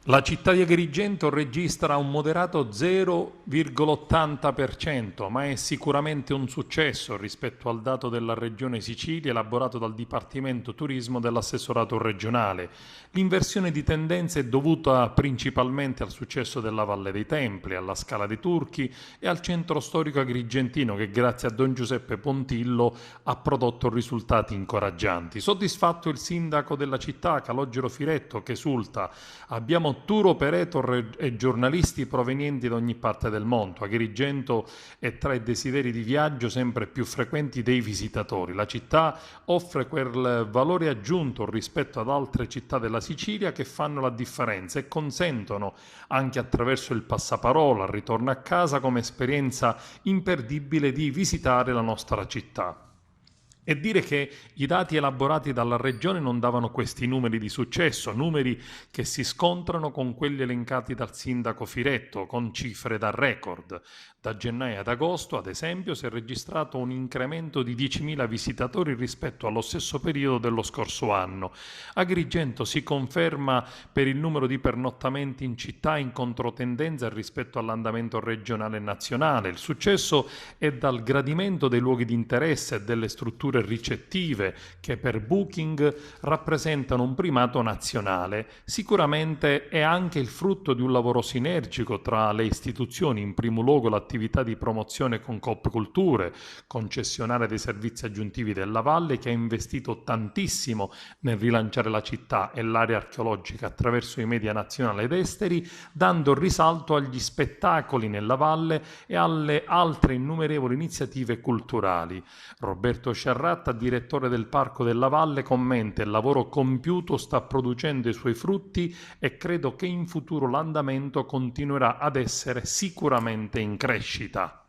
La città di Agrigento registra un moderato 0,80%, ma è sicuramente un successo rispetto al dato della Regione Sicilia elaborato dal Dipartimento Turismo dell'assessorato regionale. L'inversione di tendenza è dovuta principalmente al successo della Valle dei Templi, alla Scala dei Turchi e al centro storico agrigentino che grazie a Don Giuseppe Pontillo ha prodotto risultati incoraggianti. Soddisfatto il sindaco della città, Calogero Firetto, che esulta: abbiamo tour operator e giornalisti provenienti da ogni parte del mondo. Agrigento è tra i desideri di viaggio sempre più frequenti dei visitatori. La città offre quel valore aggiunto rispetto ad altre città della Sicilia che fanno la differenza e consentono, anche attraverso il passaparola, il ritorno a casa come esperienza imperdibile di visitare la nostra città. E dire che i dati elaborati dalla Regione non davano questi numeri di successo, numeri che si scontrano con quelli elencati dal sindaco Firetto, con cifre da record. Da gennaio ad agosto, ad esempio, si è registrato un incremento di 10.000 visitatori rispetto allo stesso periodo dello scorso anno. Agrigento si conferma per il numero di pernottamenti in città in controtendenza rispetto all'andamento regionale e nazionale. Il successo è dal gradimento dei luoghi di interesse e delle strutture ricettive che per Booking rappresentano un primato nazionale. Sicuramente è anche il frutto di un lavoro sinergico tra le istituzioni, in primo luogo l'attività di promozione con Coop Culture, concessionaria dei servizi aggiuntivi della Valle, che ha investito tantissimo nel rilanciare la città e l'area archeologica attraverso i media nazionali ed esteri, dando risalto agli spettacoli nella Valle e alle altre innumerevoli iniziative culturali. Roberto Sciarratta, direttore del Parco della Valle, commenta: il lavoro compiuto sta producendo i suoi frutti e credo che in futuro l'andamento continuerà ad essere sicuramente in crescita.